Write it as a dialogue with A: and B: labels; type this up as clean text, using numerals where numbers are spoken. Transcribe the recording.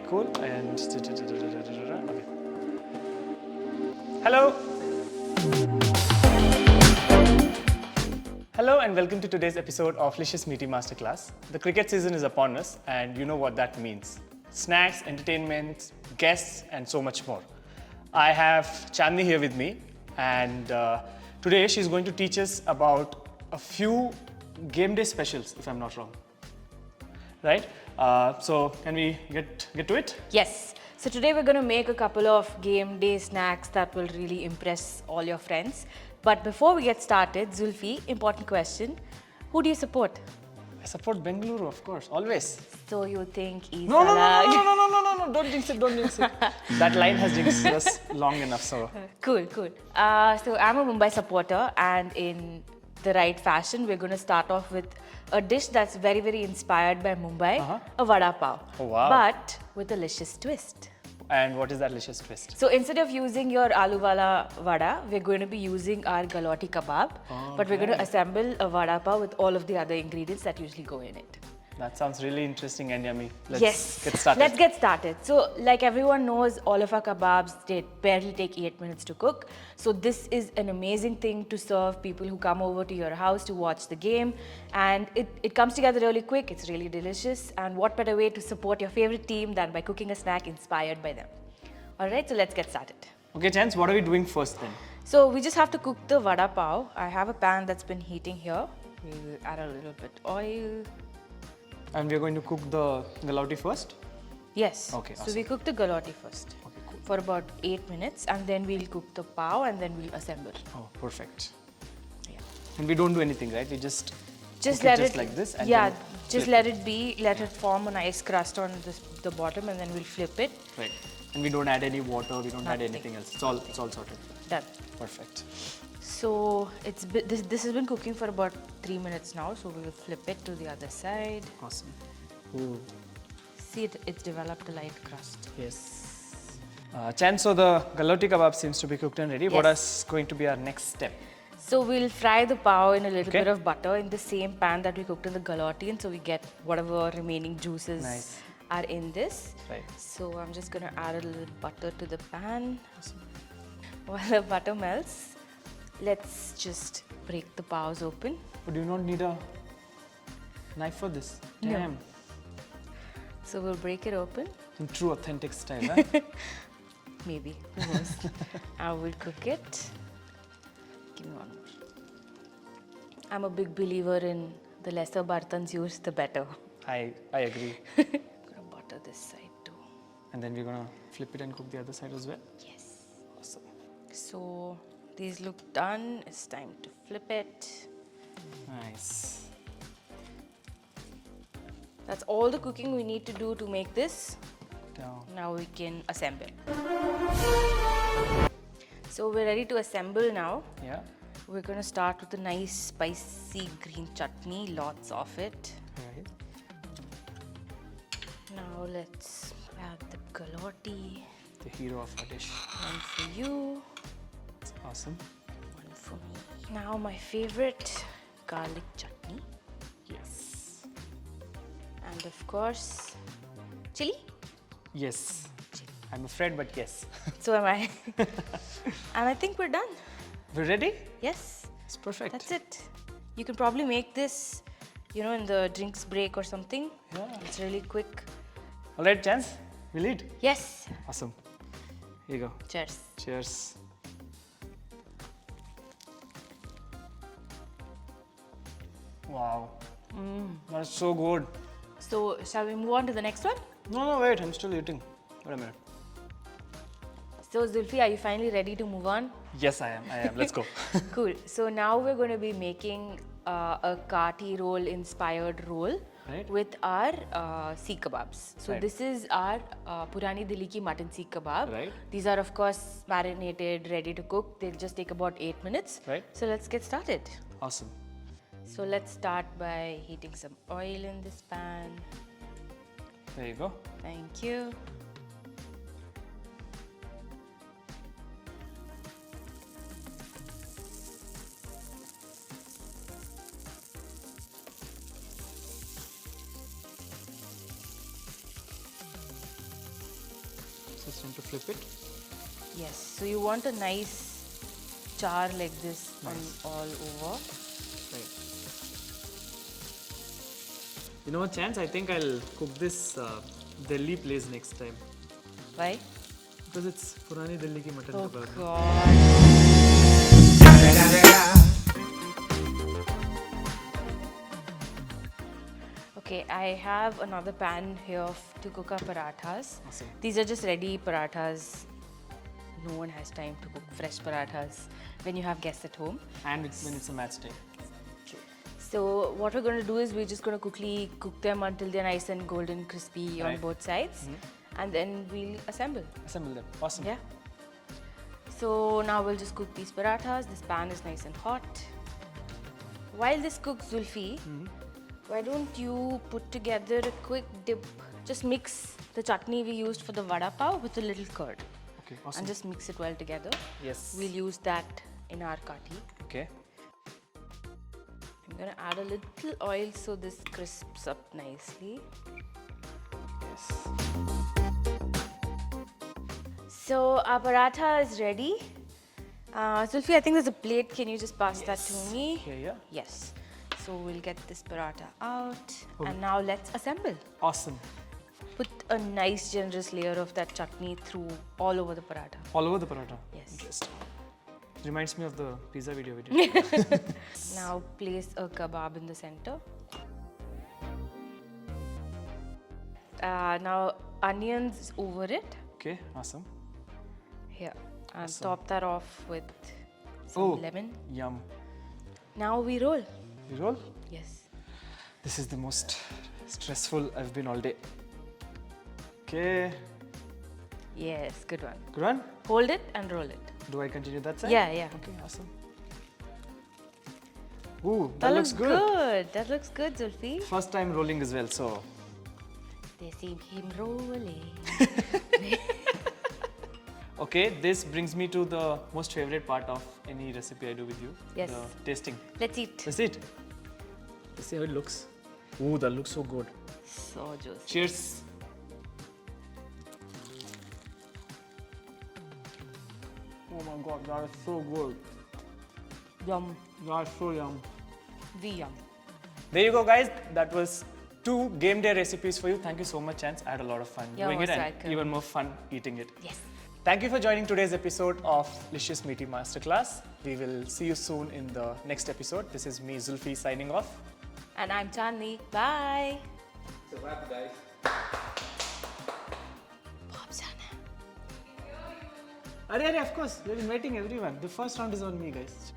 A: cool. And okay. Hello. Hello and welcome to today's episode of Licious Meaty Masterclass. The cricket season is upon us and you know what that means. Snacks, entertainment, guests and so much more. I have Chandni here with me and today she's going to teach us about a few game day specials, if I'm not wrong. Right? So can we get to it?
B: Yes. So today we're going to make a couple of game day snacks that will really impress all your friends. But before we get started, Zulfi, important question. Who do you support?
A: I support Bengaluru, of course, always.
B: So you think he's
A: No, don't jinx it, don't jinx it. That line has jinxed us long enough, so.
B: Cool. So I'm a Mumbai supporter and in the right fashion, we're going to start off with a dish that's very, very inspired by Mumbai, a vada pav.
A: Oh, wow.
B: But with a licious twist.
A: And what is that licious twist?
B: So instead of using your aloo wala vada, we're going to be using our Galouti Kebab. But we're going to assemble a vada pav with all of the other ingredients that usually go in it.
A: That sounds really interesting and yummy. Let's get started.
B: Let's get started. So like everyone knows, all of our kebabs, they barely take 8 minutes to cook. So this is an amazing thing to serve people who come over to your house to watch the game. And it comes together really quick. It's really delicious. And what better way to support your favorite team than by cooking a snack inspired by them. All right, so let's get started.
A: Okay, Chance, what are we doing first then?
B: So we just have to cook the vada pav. I have a pan that's been heating here. We'll add a little bit oil.
A: And we're going to cook the Galouti first?
B: Yes.
A: Okay,
B: So
A: awesome.
B: we cook the Galouti first.
A: Okay, cool.
B: For about 8 minutes and then we'll cook the pav and then we'll assemble.
A: Oh, perfect.
B: Yeah.
A: And we don't do anything, right? We just cook
B: let
A: it just like this and
B: yeah,
A: then
B: just
A: flip
B: let it be, let it form a nice crust on the bottom and then we'll flip it.
A: Right. And we don't add any water, we don't add
B: Nothing.
A: anything else. It's all sorted.
B: Done.
A: Perfect.
B: So this has been cooking for about 3 minutes now, so we'll flip it to the other side.
A: Awesome. Ooh.
B: See, it's developed a light crust.
A: Yes. Chan, so the Galouti kebab seems to be cooked and ready.
B: Yes.
A: What is going to be our next step?
B: So we'll fry the pav in a little
A: Okay.
B: bit of butter in the same pan that we cooked in the Galouti, and so we get whatever remaining juices
A: Nice.
B: are in this.
A: Right.
B: So I'm just gonna add a little butter to the pan. While the butter melts, let's just break the pavs open.
A: But do you not need a knife for this?
B: No.
A: Damn.
B: So we'll break it open.
A: In true authentic style, huh?
B: Maybe, who knows. I will cook it. Give me one more. I'm a big believer in the lesser bartans used, the better.
A: I agree.
B: Gonna butter this side too.
A: And then we're gonna flip it and cook the other side as well.
B: Yes.
A: Awesome.
B: So these look done. It's time to flip it.
A: Nice.
B: That's all the cooking we need to do to make this.
A: Down.
B: Now we can assemble. So we're ready to assemble now.
A: Yeah.
B: We're gonna start with a nice spicy green chutney, lots of it.
A: Right.
B: Now let's add the Galouti.
A: The hero of our dish.
B: One for you,
A: It's awesome.
B: one for me. Now my favorite, garlic chutney.
A: Yes.
B: And of course, chili.
A: Yes. I'm afraid, but yes.
B: So am I. And I think we're done.
A: We're ready?
B: Yes,
A: It's perfect.
B: that's it. You can probably make this, in the drinks break or something.
A: Yeah.
B: It's really quick.
A: All right, Chance. We'll eat.
B: Yes.
A: Awesome. Here you go.
B: Cheers.
A: Cheers. Wow. That's so good.
B: So shall we move on to the next one?
A: No, wait. I'm still eating. Wait a minute.
B: So Zulfi, are you finally ready to move on?
A: Yes, I am. Let's go.
B: Cool. So now we're going to be making a Carti Roll inspired roll
A: Right.
B: with our Seekh kebabs. So
A: Right.
B: this is our Purani Delhi ki mutton Seekh kebab.
A: Right.
B: These are of course marinated, ready to cook. They'll just take about 8 minutes.
A: Right.
B: So let's get started.
A: Awesome.
B: So let's start by heating some oil in this pan.
A: There you go.
B: Thank you.
A: it's time to flip it.
B: Yes. So you want a nice char like this
A: Nice.
B: on all over.
A: Right. You know what, Chance? I think I'll cook this Delhi place next time.
B: Why?
A: Because it's Purani Delhi ki mutton
B: Oh
A: kebab.
B: God. Okay, I have another pan here to cook our parathas.
A: Awesome.
B: These are just ready parathas. No one has time to cook fresh parathas when you have guests at home.
A: And when it's a match day.
B: So what we're going to do is we're just going to quickly cook them until they're nice and golden crispy on
A: Right.
B: both sides. And then we'll assemble.
A: Assemble them. Awesome.
B: Yeah. So now we'll just cook these parathas. This pan is nice and hot. While this cooks, Zulfi, why don't you put together a quick dip? Just mix the chutney we used for the vada pav with a little curd.
A: Okay, awesome.
B: And just mix it well together.
A: Yes.
B: We'll use that in our Kathi.
A: Okay.
B: I'm gonna add a little oil so this crisps up nicely.
A: Yes.
B: So our paratha is ready. Zulfi, I think there's a plate. Can you just pass that to me?
A: Yeah.
B: Yes. So we'll get this paratha out. And now let's assemble.
A: Awesome.
B: Put a nice generous layer of that chutney through all over the paratha.
A: All over the paratha.
B: Yes.
A: Interesting. Reminds me of the pizza video we did.
B: Now place a kebab in the center. Now onions over it.
A: Okay, awesome.
B: Here. And
A: Awesome.
B: top that off with some lemon.
A: Yum.
B: Now we roll.
A: You roll?
B: Yes.
A: This is the most stressful I've been all day. Okay.
B: Yes, good one.
A: Good one?
B: Hold it and roll it.
A: Do I continue that side?
B: Yeah, yeah.
A: Okay, awesome. Ooh, that looks good.
B: That looks good, Zulfi.
A: First time rolling as well, so.
B: They see him rolling.
A: Okay, this brings me to the most favorite part of any recipe I do with you.
B: Yes.
A: The tasting.
B: Let's eat.
A: Let's eat. Let's see how it looks. Ooh, that looks so good.
B: So juicy.
A: Cheers. Oh my god, that is so good.
B: Yum.
A: That is so yum.
B: Yum.
A: There you go, guys. That was 2 game day recipes for you. Thank you so much, Chance. I had a lot of fun
B: You're
A: doing it
B: most
A: and
B: welcome.
A: even more fun eating it.
B: Yes.
A: Thank you for joining today's episode of Licious Meaty Masterclass. We will see you soon in the next episode. This is me, Zulfi, signing off.
B: And I'm Chandni. Bye.
A: It's a wrap, guys.
B: Bobsana.
A: Arey, of course. We're inviting everyone. The first round is on me, guys.